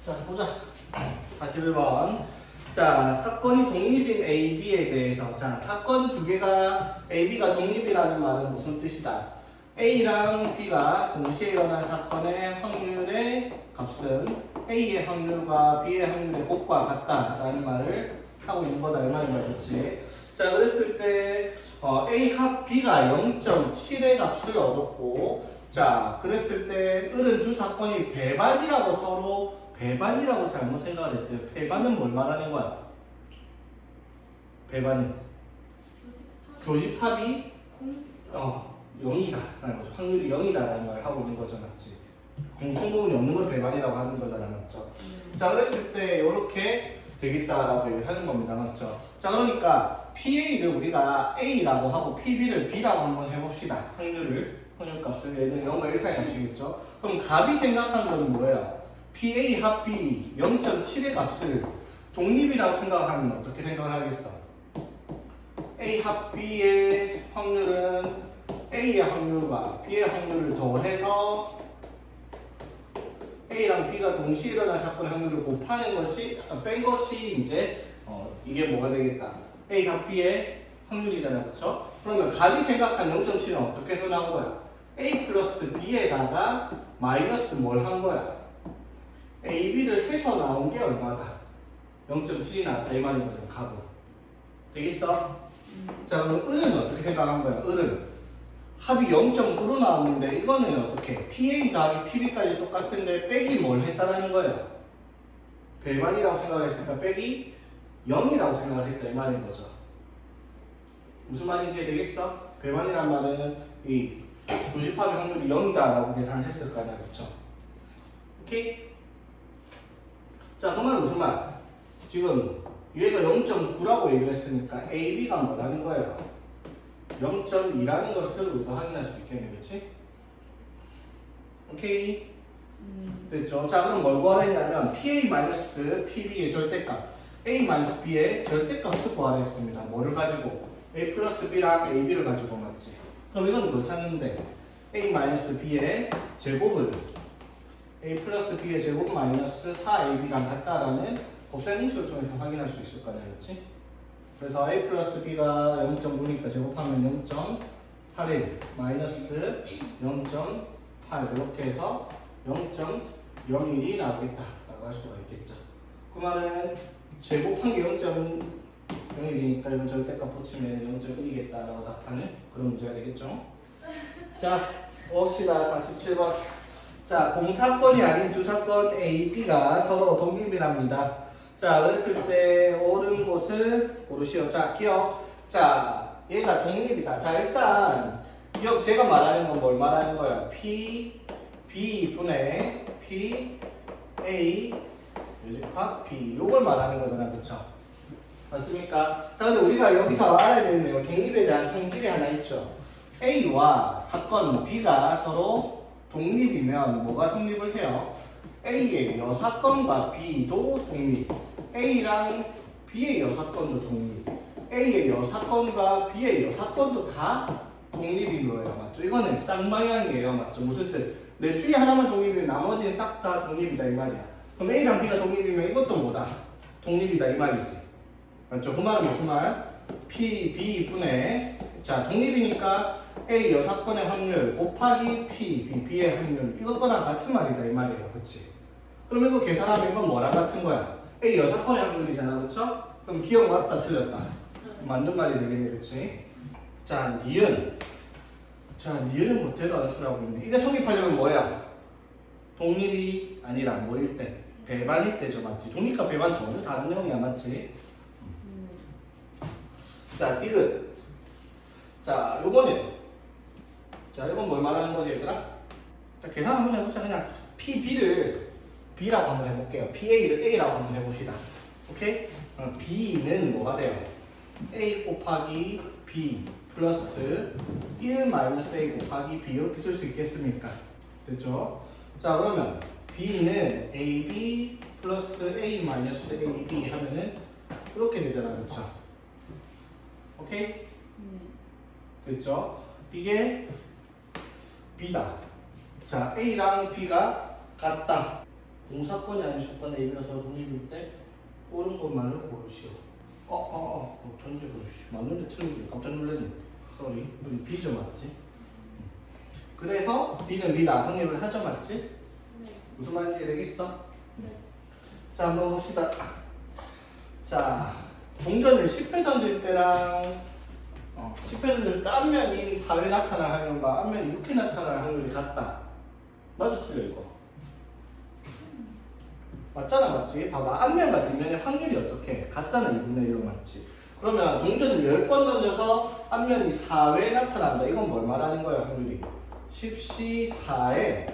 자, 보자. 41번. 자, 사건이 독립인 A, B에 대해서. 자, 사건 두 개가 A, B가 독립이라는 말은 무슨 뜻이다? A랑 B가 동시에 일어난 사건의 확률의 값은 A의 확률과 B의 확률의 곱과 같다라는 말을 하고 있는 거다. 이 말인 거야, 그렇지? 자, 그랬을 때 A 합 B가 0.7의 값을 얻었고, 자, 그랬을 때 을은 두 사건이 배반이라고 서로 배반이라고 잘못 생각을 했대요. 배반은 뭘 말하는 거야? 배반은 교집합이 0이다 라는 거죠. 확률이 0이다 라는 말을 하고 있는 거죠, 맞지? 공통부분이 없는 걸 배반이라고 하는 거잖아, 맞죠? 자, 그랬을 때 이렇게 되겠다라고 얘기를 하는 겁니다, 맞죠? 자, 그러니까 PA를 우리가 A라고 하고 PB를 B라고 한번 해봅시다. 확률값을 예를 들면 0과 1 사이 값이겠죠? 그럼 값이 생각하는 건 뭐예요? PA 합 B 0.7의 값을 독립이라고 생각하면 어떻게 생각을 하겠어? A 합 B의 확률은 A의 확률과 B의 확률을 더해서 A랑 B가 동시에 일어날 사건의 확률을 곱하는 것이 뺀 것이 이제 이게 뭐가 되겠다? A 합 B의 확률이잖아요, 그렇죠? 그러면 값이 생각한 0.7은 어떻게 표현한 거야? A 플러스 B에다가 마이너스 뭘 한 거야? A, B를 해서 나온 게 얼마다? 0.7이 나왔다 이 말인 거죠, 값은. 되겠어? 자, 그럼 을은 어떻게 생각한 거야? 을은 합이 0.9로 나왔는데 이거는 어떻게? PA 더하기 PB까지 똑같은데 빼기 뭘 했다라는 거예요? 배반이라고 생각을 했으니까 빼기 0이라고 생각을 했다 이 말인 거죠. 무슨 말인지 되겠어? 배반이란 말은 이 교집합의 확률이 0이다라고 계산을 했을 거 아니야, 그렇죠? 오케이? 자, 그 말은 무슨 말? 지금 얘가 0.9라고 얘기를 했으니까 A, B가 뭐라는 거예요? 0.2라는 것을 우리가 확인할 수 있겠네, 그렇지? 오케이? 됐죠? 자, 그럼 뭘 구하라 했냐면 PA-PB의 절대값 A-B의 절대값을 구하라 했습니다. 뭐를 가지고? A 플러스 B랑 AB를 가지고 맞지? 그럼 이건 뭘 찾는데? A-B의 제곱을 A 플러스 B의 제곱 마이너스 4AB랑 같다라는 곱셈 공식을 통해서 확인할 수 있을 거 아니야, 그렇지? 그래서 A 플러스 B가 0.9니까 제곱하면 0.81 마이너스 0.8 이렇게 해서 0.01이 나오겠다라고 할 수가 있겠죠. 그 말은 제곱한 게 0.01이니까 이건 절대값 붙이면 0.1이겠다라고 답하는 그런 문제가 되겠죠. 자, 봅시다. 47번. 자, 공사건이 아닌 두 사건 A, B가 서로 독립이랍니다. 자, 그랬을 때 옳은 곳을 고르시오. 자, 기억. 자, 얘가 독립이다. 자, 일단 기억 제가 말하는 건 뭘 말하는 거야? P, B 분의 P, A, 요집합 B. 요걸 말하는 거잖아, 그쵸? 맞습니까? 자, 근데 우리가 여기서 알아야 되는 내용, 독립에 대한 성질이 하나 있죠. A와 사건 B가 서로 독립이면 뭐가 성립을 해요? A의 여사건과 B도 독립, A랑 B의 여사건도 독립, A의 여사건과 B의 여사건도 다 독립인 거예요, 맞죠? 이거는 쌍방향이에요, 맞죠? 무슨 뜻? 내 줄이 하나만 독립이면 나머지는 싹 다 독립이다 이 말이야. 그럼 A랑 B가 독립이면 이것도 뭐다? 독립이다 이 말이지, 맞죠? 그 말은 무슨 말? P, B 분의 자, 독립이니까 A 여사건의 확률 곱하기 P, B의 확률 이것거랑 같은 말이다 이 말이에요, 그치? 그럼 이거 계산하면 이건 뭐랑 같은 거야? A 여사건의 확률이잖아, 그쵸? 그럼 기억 맞다 틀렸다? 맞는 말이 되겠네, 그치? 자, 니은 자, 니은은 못해도 아는 소리 하고 있는데 이게 성립하려면 뭐야? 독립이 아니라 뭐일 때? 배반일 때죠, 맞지? 독립과 배반 전혀 다른 내용이야, 맞지? 자, 디귿 자, 요거는 자, 이건 뭘 말하는 거지, 얘들아? 자, 계산 한번 해보자. 그냥 PB를 B라고 한번 해볼게요. PA를 A라고 한번 해봅시다. 오케이? B는 뭐가 돼요? A 곱하기 B 플러스 1 마이너스 A 곱하기 B 이렇게 쓸 수 있겠습니까? 됐죠? 자, 그러면 B는 AB 플러스 A 마이너스 AB 하면은 이렇게 되잖아, 그렇죠? 오케이? 됐죠? 이게 B다. 자, A랑 B가 같다. 동사건이 아닌 조건에 A라서 독립일 때 옳은 것만을 고르시오. 전제 고르시오. 맞는데 틀린 게 깜짝 놀랐네. 쏘리. 우리 B죠 맞지? 그래서 B는 B다. 성립을 하죠 맞지? 네. 무슨 말인지 되겠어? 네. 자 한번 봅시다. 자 동전을 10회 던질 때랑 10회 던질 때 앞면이 4회 나타날 확률과 앞면이 6회 나타날 확률이 같다. 맞아 틀려 이거? 맞잖아 맞지? 봐봐 앞면과 뒷면의 확률이 어떻게? 같잖아 2분의 1로 맞지? 그러면 동전을 10번 던져서 앞면이 4회 나타난다. 이건 뭘 말하는 거야 확률이? 10C 4에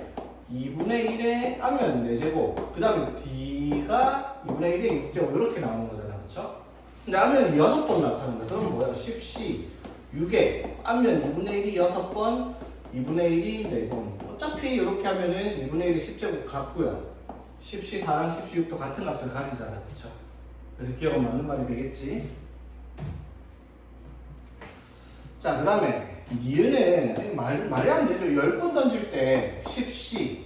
2분의 1의 앞면 4제곱 그 다음에 D가 2분의 1의 6제곱 이렇게 나오는 거잖아 그쵸? 근데 앞면이 6번 나타난다. 그럼 뭐야? 10C 6에 앞면 2분의 1이 6번 2분의 1이 4번 어차피 이렇게 하면은 2분의 1이 10제곱 같고요 10C 4랑 10C 6도 같은 값을 가지잖아 그쵸? 그래서 기억은 맞는 말이 되겠지? 자 그 다음에 니은은 말이 안 되죠. 10번 던질 때 10C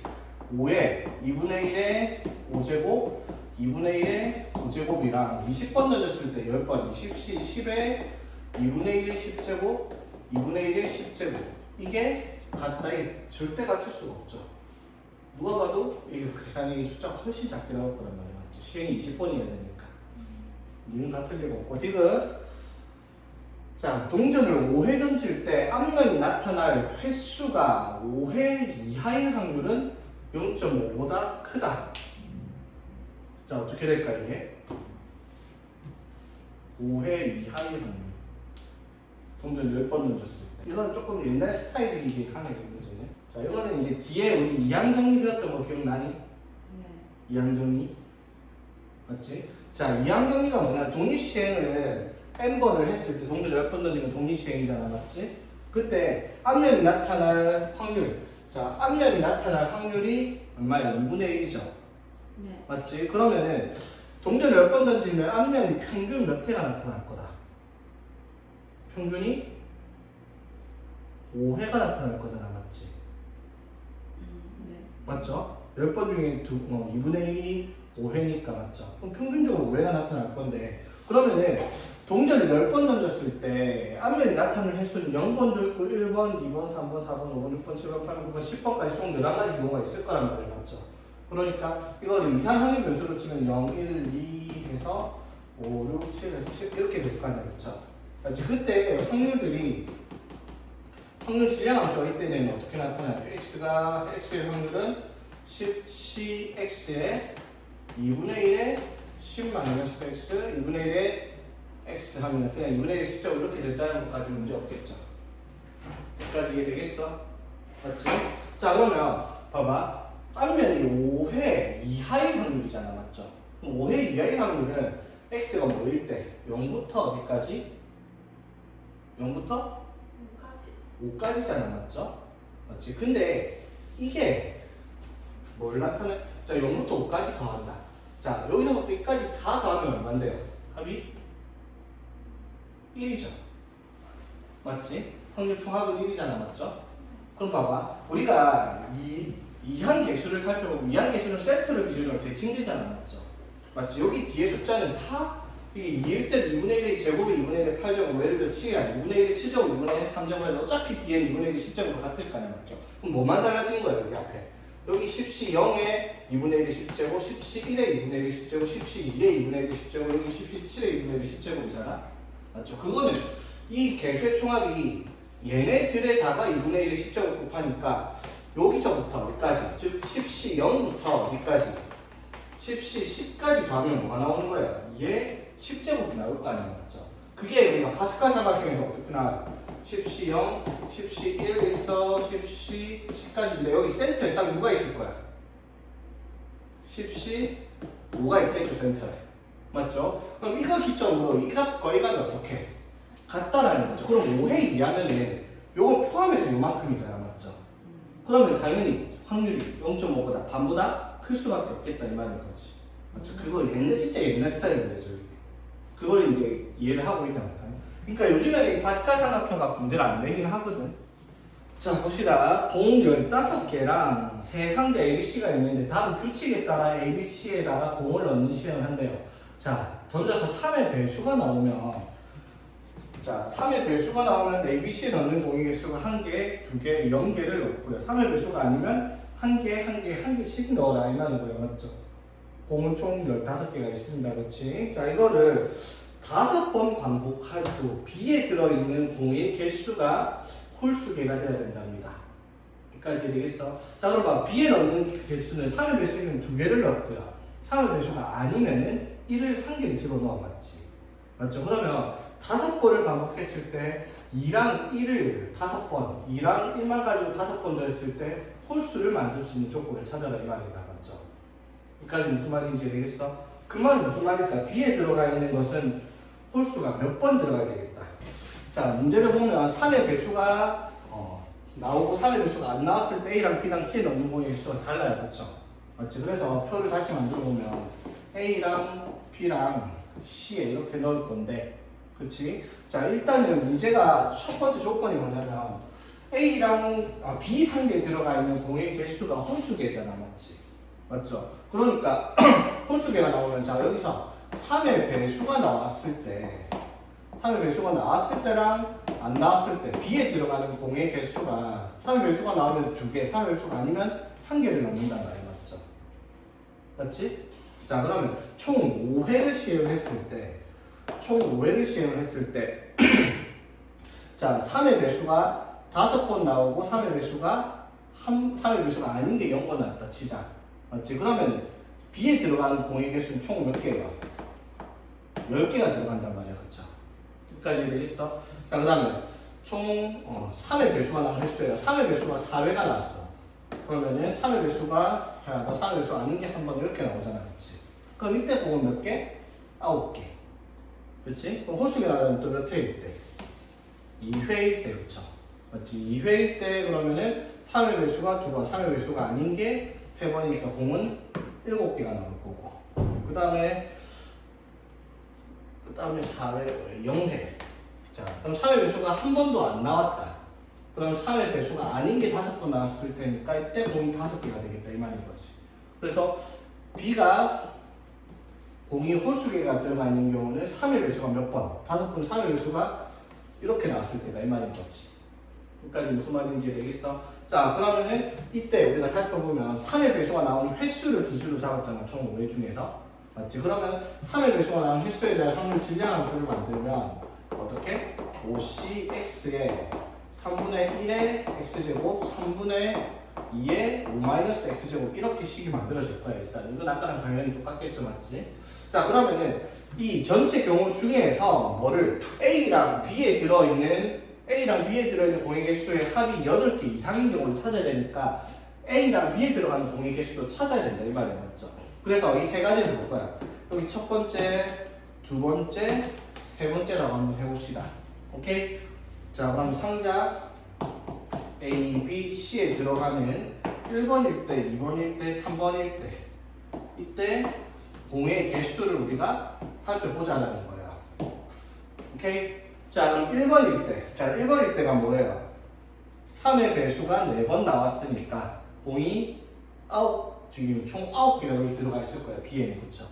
5에 2분의 1의 5제곱 2분의 1의 5제곱이랑 20번 던졌을 때 10번 20C 10에 2분의 1의 10제곱 2분의 1의 10제곱 이게 같다. 이게 절대 같을 수가 없죠. 누가 봐도 이게 계산이 숫자가 훨씬 작게 나올 거란 말이야 맞죠? 시행이 20번이어야 되니까 니은 같을 리가 없고 지금 자, 동전을 5회 던질 때 앞면이 나타날 횟수가 5회 이하의 확률은 0.5보다 크다. 자, 어떻게 될까 이게? 5회 이하의 확률. 동전을 10번 던졌을 때. 이건 조금 옛날 스타일이긴 하네, 문제는. 자, 이거는 이제 뒤에 우리 이항정리 배웠던 거 기억나니? 네. 이항정리. 맞지? 자, 이항정리가 뭐냐? 독립시행을 n번을 했을 때 동전을 10번 던지면 독립시행이잖아 맞지? 그때 앞면이 나타날 확률 자 앞면이 나타날 확률이 얼마야? 2분의 1이죠 네. 맞지? 그러면은 동전을 10번 던지면 앞면이 평균 몇 회가 나타날 거다 평균이 5회가 나타날 거잖아 맞지? 네. 맞죠? 10번 중에 2분의 1이 5회니까 맞죠? 그럼 평균적으로 5회가 나타날 건데 그러면은 동전을 10번 던졌을 때 앞면이 나타날 횟수는 0번도 있고 1번, 2번, 3번, 4번, 5번, 6번, 7번, 8번, 9번, 10번까지 총 11가지 경우가 있을 거란 말이에요 맞죠? 그러니까 이거를 이상 확률 변수로 치면 0, 1, 2 해서 5, 6, 7 해서 10 이렇게 될 거 아니야 그쵸? 그러니까 그때 확률 질량함수가 이때는 어떻게 나타나죠? x의 확률은 10cx의 2분의 1의 10-x 2분의 1의 x 하면 그냥 2분의 1 10제곱 이렇게 됐다는 것까지 문제 없겠죠. 여기까지 이해되겠어? 맞지? 자 그러면 봐봐 앞면이 5회 이하의 확률이잖아 맞죠? 그럼 5회 이하의 확률은 x가 뭐일 때? 0부터 어디까지? 0부터? 5까지잖아 맞죠? 맞지? 근데 이게 뭘 나타내? 자 0부터 5까지 더한다 자 여기서부터 여기까지 다 더하면 얼마인데요? 합이? 1이죠. 맞지? 확률 총합은 1이잖아. 맞죠? 그럼 봐봐. 우리가 이항 개수를 살펴보면 이항 개수는 세트를 기준으로 대칭되잖아. 맞죠? 맞지? 여기 뒤에 숫자는 다 이게 2일 때 2분의 1의 제곱이 2분의 1의 8제곱 예를 들어 7이 아니야. 2분의 1의 7제곱 2분의 1의 3제곱은 어차피 뒤에는 2분의 1의 10제곱으로 같을 거 아니야. 맞죠? 그럼 뭐만 달라진 거야 여기 앞에? 여기 10C 0에 2분의 1의 10제곱 10C 1에 2분의 1의 10제곱 10C 2에 2분의 1의 10제곱 여기 10C 7에 2분의 1의 10제곱이잖아. 맞죠? 그거는 이 개수의 총합이 얘네들에다가 2분의 1의 10제곱 곱하니까 여기서부터 어디까지? 즉 10C 0부터 어디까지? 10C 10까지 더하면 뭐가 나오는 거야? 얘 10제곱이 나올 거 아니야 맞죠? 그게 우리가 파스칼 삼각형에서 어떻게 나와요? 10C 0, 10C 1부터 10C 10까지인데 여기 센터에 딱 누가 있을 거야? 10C 5가 있겠죠 센터에 맞죠? 그럼 이거 기점으로 이 값과 이 값이 어떻게? 같다라는 거죠. 그럼 5회 이하면은 요걸 포함해서 요만큼이잖아. 맞죠? 그러면 당연히 확률이 0.5보다 반보다 클 수밖에 없겠다 이 말인 거지. 맞죠? 그거 진짜 옛날 스타일 문제죠. 이게. 그걸 이제 이해를 하고 있다. 그러니까 요즘에는 이 파스칼 삼각형과 문제를 안 내긴 하거든. 자, 봅시다. 공 15개랑 세 상자 ABC가 있는데 다음 규칙에 따라 ABC에다가 공을 넣는 시험을 한대요. 자, 던져서 3의 배수가 나오면 자, 3의 배수가 나오면 ABC에 넣는 공의 개수가 1개, 2개, 0개를 넣고요. 3의 배수가 아니면 1개씩 넣어라 이 말인 거예요. 맞죠? 공은 총 15개가 있습니다. 그렇지? 자, 이거를 5번 반복할 때 B에 들어있는 공의 개수가 홀수개가 되어야 된답니다. 여기까지 되겠어? 자, 그럼 봐. B에 넣는 개수는 3의 배수는 2개를 넣고요. 3의 배수가 아니면은 1을 1개를 집어넣어 맞지? 맞죠? 그러면 5번을 반복했을 때 2랑 1을 5번, 2랑 1만 가지고 5번 더했을 때 홀수를 만들 수 있는 조건을 찾아라 이 말이다. 맞죠? 여기까지 무슨 말인지 되겠어? 그 말은 무슨 말일까? B에 들어가 있는 것은 홀수가 몇 번 들어가야 되겠다. 자, 문제를 보면 3의 배수가 나오고 3의 배수가 안 나왔을 때 A랑 B랑 C에 넣는 공의 개수가 달라요. 그렇죠? 맞지? 그래서 표를 다시 만들어 보면 A랑 B랑 C에 이렇게 넣을 건데 그치? 자, 일단은 문제가 첫 번째 조건이 뭐냐면 A랑 B 상대에 들어가 있는 공의 개수가 홀수개잖아. 맞지? 맞죠? 그러니까 홀수개가 나오면 자, 여기서 3의 배수가 나왔을 때 3의 배수가 나왔을 때랑 안 나왔을 때 B에 들어가는 공의 개수가 3의 배수가 나오면 2개, 3의 배수가 아니면 1개를 넣는단 말이야. 맞죠? 맞지? 자, 그러면 총 5회를 시행을 했을 때 자, 3의 배수가 5번 나오고 3의 배수가 아닌 게 0번 나왔다 치자. 맞지? 그러면 B에 들어가는 공의 개수는 총 몇 개예요? 10개가 들어간단 말이야. 그쵸? 여기까지 되겠어? 자, 그 다음에 총 3의 배수가 나온 횟수예요. 3의 배수가 4회가 나왔어. 그러면은 3의 배수가 3의 배수가 아닌 게 한 번 이렇게 나오잖아. 그치? 그럼 이때 공은 몇 개? 9개. 그치? 그럼 홀수가 나오면 또 몇 회일 때? 2회일 때. 그쵸? 맞지? 2회일 때 그러면은 3의 배수가 2번, 3의 배수가 아닌 게 3번이니까 공은 7개가 나올 거고. 그 다음에 4회, 0회. 자, 그럼 3의 배수가 한 번도 안 나왔다. 그럼 3의 배수가 아닌 게 5번 나왔을 테니까 이때 공이 5개가 되겠다 이 말인 거지. 그래서 B가 공이 홀수개가 들어가 있는 경우는 3의 배수가 몇 번? 5번 3의 배수가 이렇게 나왔을 때다 이 말인 거지. 여기까지 무슨 말인지 되겠어? 자, 그러면은 이때 우리가 살펴보면 3의 배수가 나오는 횟수를 기준으로 잡았잖아. 총 5회 중에서. 맞지? 그러면 3의 배수가 나오는 횟수에 대한 확률 질량함수를 만들면 어떻게? 5cx에 3분의 1의 x제곱 3분의 2의 5-x제곱 이렇게 식이 만들어질 거야. 일단 이건 아까랑 당연히 똑같겠죠. 맞지? 자, 그러면은 이 전체 경우 중에서 뭐를 A랑 B에 들어있는 공의 개수의 합이 8개 이상인 경우를 찾아야 되니까 A랑 B에 들어가는 공의 개수도 찾아야 된다 이 말이에요. 맞죠? 그래서 이 세 가지를 볼 거야. 여기 첫 번째, 두 번째, 세 번째라고 한번 해봅시다. 오케이? 자, 그럼 상자 A, B, C에 들어가는 1번일 때, 2번일 때, 3번일 때 이때 공의 개수를 우리가 살펴보자는 거야. 오케이? 자, 그럼 1번일 때. 자, 1번일 때가 뭐예요? 3의 배수가 4번 나왔으니까 공이 지금 총 9개가 여기 들어가 있을 거예요. B에는. 그쵸?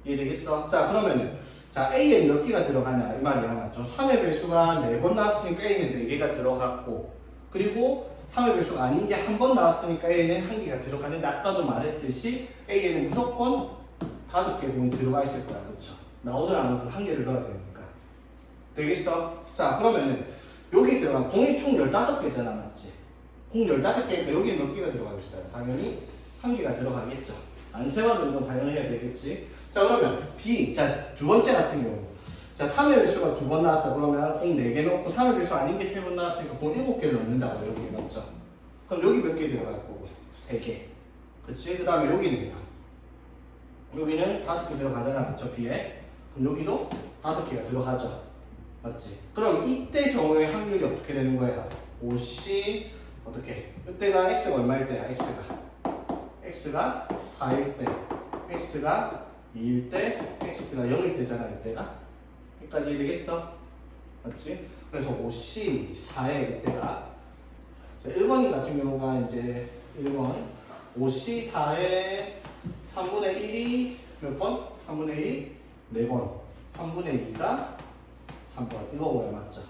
이해되겠어? 자, 그러면은 자, A에 몇 개가 들어가냐 이 말이야. 맞죠? 3의 배수가 4번 나왔으니까 A는 4개가 들어갔고 그리고 3의 배수가 아닌 게 한 번 나왔으니까 A는 1개가 들어가는데 아까도 말했듯이 A에는 무조건 5개 공이 들어가 있을 거야. 그렇죠? 나오든 안 오든 1개를 넣어야 되니까. 되겠어? 자, 그러면은 여기 들어간 공이 총 15개잖아. 맞지? 공 15개니까 여기에 몇 개가 들어가겠어요? 당연히 1개가 들어가겠죠. 안 세워도 이건 당연해야 되겠지. 자, 그러면 B, 자, 두 번째 같은 경우. 자, 3의 배수가 2번 나왔어. 그러면 공 4개 넣고 3의 배수 아닌 게 3번 나왔으니까 공 7개를 넣는다고 여기 맞죠? 그럼 여기 몇 개 들어갈 거고? 3개. 그치? 그 다음에 여기는요? 여기는 5개 들어가잖아. 그쵸? B에. 그럼 여기도 5개가 들어가죠. 맞지? 그럼 이때 경우의 확률이 어떻게 되는 거예요? 5C 어떻게? 이때가 X가 얼마일 때야? X가 4일 때, X가 2일 때, X가 0일 때잖아. 이때가. 여기까지 되겠어? 맞지? 그래서 5C 4의 이때가 자, 1번인 같은 경우가 이제 1번 5C4의 3분의 1이 몇 번? 3분의 1이 4번 3분의 2가 1번 이거 뭐야 맞죠?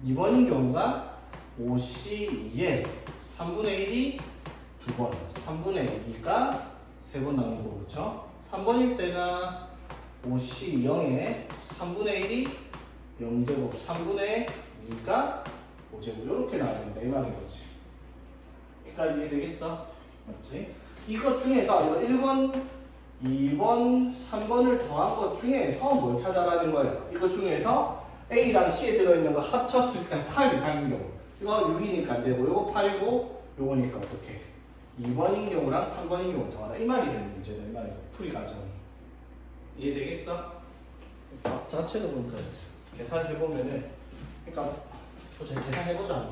2번인 경우가 5C2의 3분의 1이 2번 3분의 2가 3번 나오는 거고 그쵸? 3번일 때가 5C0의 3분의 1이 0제곱 3분의 2가 5제곱 이렇게 나와야 이 말인 거지. 여기까지 이해되겠어? 맞지? 이것 중에서 이거 1번, 2번, 3번을 더한 것 중에서 뭘 찾아라는 거예요? 이거 중에서 A랑 C에 들어있는 거 합쳤을 때 8 이상인 경우 이거 6이니까 안 되고 이거 8이고 요거니까 어떻게 2번인 경우랑 3번인 경우 더하라 이 말이 되는 문제다 이 말이야 풀이 과정이 이해되겠어? 자체로 보니까 계산해보면은 그러니까 계산해보자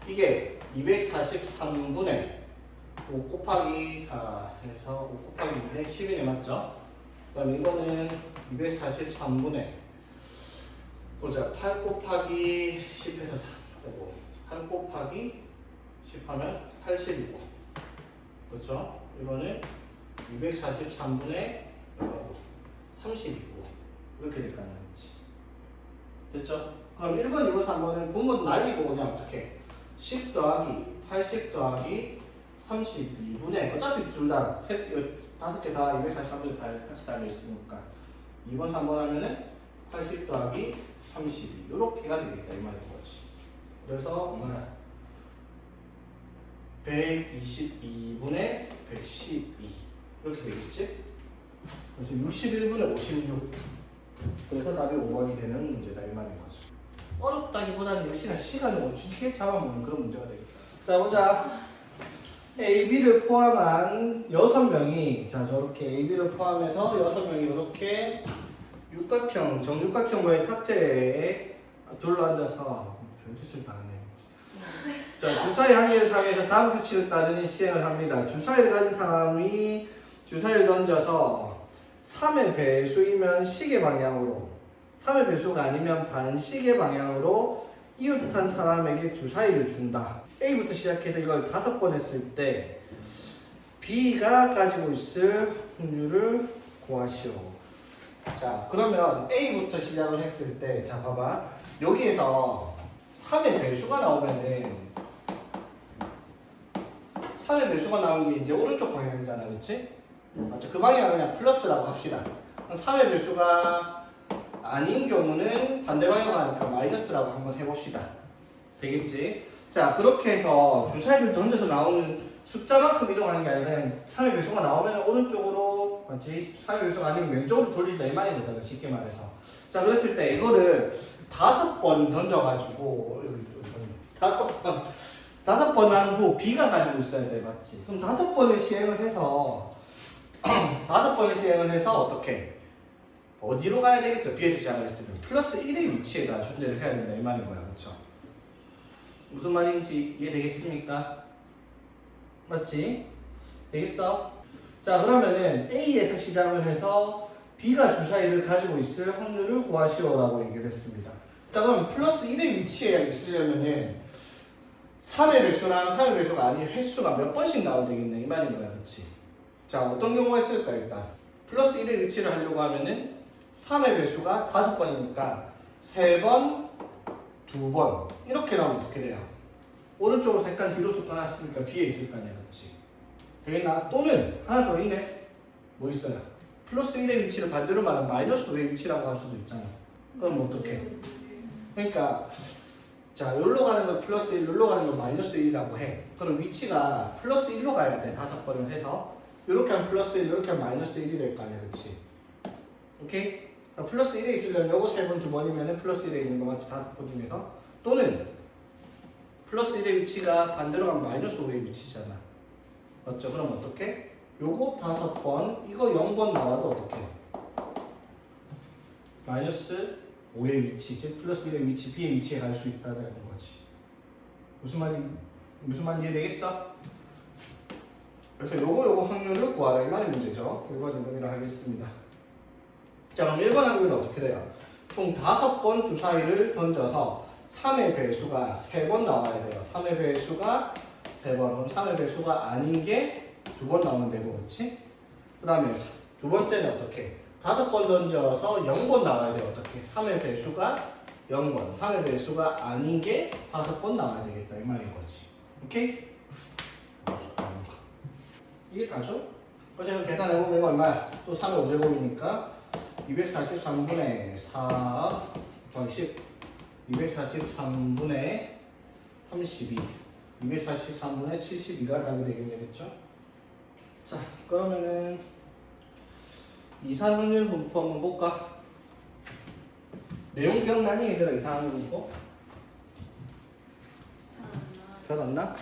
이게 243분의 5 곱하기 4 해서 5 곱하기 2에 10이네 맞죠? 그 다음에 이거는 243분의 보자 8 곱하기 10 해서 4 되고 8 곱하기 10 하면 80이고 그렇죠? 이거는 243분의 30이고 이렇게 될 거 아니야 그치? 됐죠? 그럼 1번, 2번, 3번은 분모도 날리고 그냥 어떻게 10 더하기 80 더하기 32분의 어차피 둘 다 5개 다 243분의 같이 달려있으니까 2번, 3번 하면은 80 더하기 32 이렇게가 되겠다 이 말인 거지. 그래서 122분의 112 이렇게 되겠지? 그래서 61분의 56 그래서 답이 5번이 되는 문제다 이 말인 거지. 어렵다기보다는 역시나 시간을 어떻게 잡아먹는 그런 문제가 되겠다. 자 보자. A, B를 포함한 6명이 자 저렇게 A, B를 포함해서 6명이 이렇게 육각형, 정육각형 모양의 탁자에 둘러앉아서 별짓을 다 하네. 자, 주사위 한 개를 사용해서 다음 규칙을 따르는 시행을 합니다. 주사위를 가진 사람이 주사위를 던져서 3의 배수이면 시계 방향으로 3의 배수가 아니면 반시계 방향으로 이웃한 사람에게 주사위를 준다. A부터 시작해서 이걸 5번 했을 때 B가 가지고 있을 확률을 구하시오. 자, 그러면 A부터 시작을 했을 때, 자, 봐봐. 여기에서 3의 배수가 나오면은 3의 배수가 나온 게 이제 오른쪽 방향이잖아, 그렇지? 맞죠? 그 방향은 그냥 플러스라고 합시다. 3의 배수가 아닌 경우는 반대 방향 하니까 마이너스라고 한번 해봅시다. 되겠지? 자, 그렇게 해서 주사위를 던져서 나오는 숫자만큼 이동하는 게 아니라 그냥 3의 배수가 나오면 오른쪽으로 맞지? 3의 배수가 아니면 왼쪽으로 돌린다 이 말인 거잖아 쉽게 말해서. 자 그랬을 때 이거를 5번 던져가지고 다섯 번 한 후 B가 가지고 있어야 돼 맞지? 그럼 5번을 시행을 해서 5번을 시행을 해서 어떻게? 어디로 가야 되겠어? B에서 시작을 했으면 플러스 1의 위치에다 존재를 해야 된다 이 말인 거야 그렇죠? 무슨 말인지 이해되겠습니까? 맞지? 되겠어? 자 그러면은 A에서 시작을 해서 B가 주사위를 가지고 있을 확률을 구하시오 라고 얘기를 했습니다. 자 그럼 플러스 1의 위치에 있으려면은 3의 배수랑 3의 배수가 아닌 횟수가 몇 번씩 나와야 되겠네 이 말인 거야 그치? 자 어떤 경우가 있을까 일단 플러스 1의 위치를 하려고 하면은 3의 배수가 5번이니까 3번, 2번 이렇게 나오면 어떻게 돼요? 오른쪽으로 색깔 뒤로 떠났으니까 B에 있을 거 아니야 그치? 되겠나? 또는 하나 더 있네 뭐 있어요? 플러스 1의 위치를 반대로 말하면 마이너스 5의 위치라고 할 수도 있잖아. 그럼 어떻게? 그러니까 자 여기로 가는 건 플러스 1, 여기로 가는 건 마이너스 1이라고 해. 그럼 위치가 플러스 1로 가야 돼 5번을 해서 이렇게 하면 플러스 1, 이렇게 하면 마이너스 1이 될 거 아니야 그치? 오케이? 그럼 플러스 1에 있으려면 요거 3번, 2번이면 플러스 1에 있는 거 맞지? 5번 중에서 또는 플러스 1의 위치가 반대로 가면 마이너스 5의 위치잖아 맞죠? 그럼 어떻게? 요거 5번, 이거 0번 나와도 어떻게? 마이너스 5의 위치, 즉 플러스 1의 위치, B의 위치에 갈 수 있다는 거지. 무슨 말인지 이해되겠어? 그래서 요거 확률을 구하라 이 말이 문제죠. 1번, 2번이라 하겠습니다. 자 그럼 1번 확률은 어떻게 돼요? 총 5번 주사위를 던져서 3의 배수가 3번 나와야 돼요. 3의 배수가 3번. 그럼 3의 배수가 아닌 게 2번 나오면 되고, 그렇지? 그 다음에 두 번째는 어떻게? 5번 던져서 0번 나와야 돼요. 어떻게? 3의 배수가 0번. 3의 배수가 아닌 게 5번 나와야 되겠다. 이 말인 거지. 오케이? 이게 다죠? 어제 계산해보면 이거 얼마야? 또 3의 5제곱이니까 243분의 4 곱하기 10 243분의 32 243분의 72가 답이 되겠죠? 자, 그러면은 이산 확률 분포 한번 볼까? 내용 기억나니 얘들아? 이산 확률 분포? 잘 안 나와요. 잘 안 나?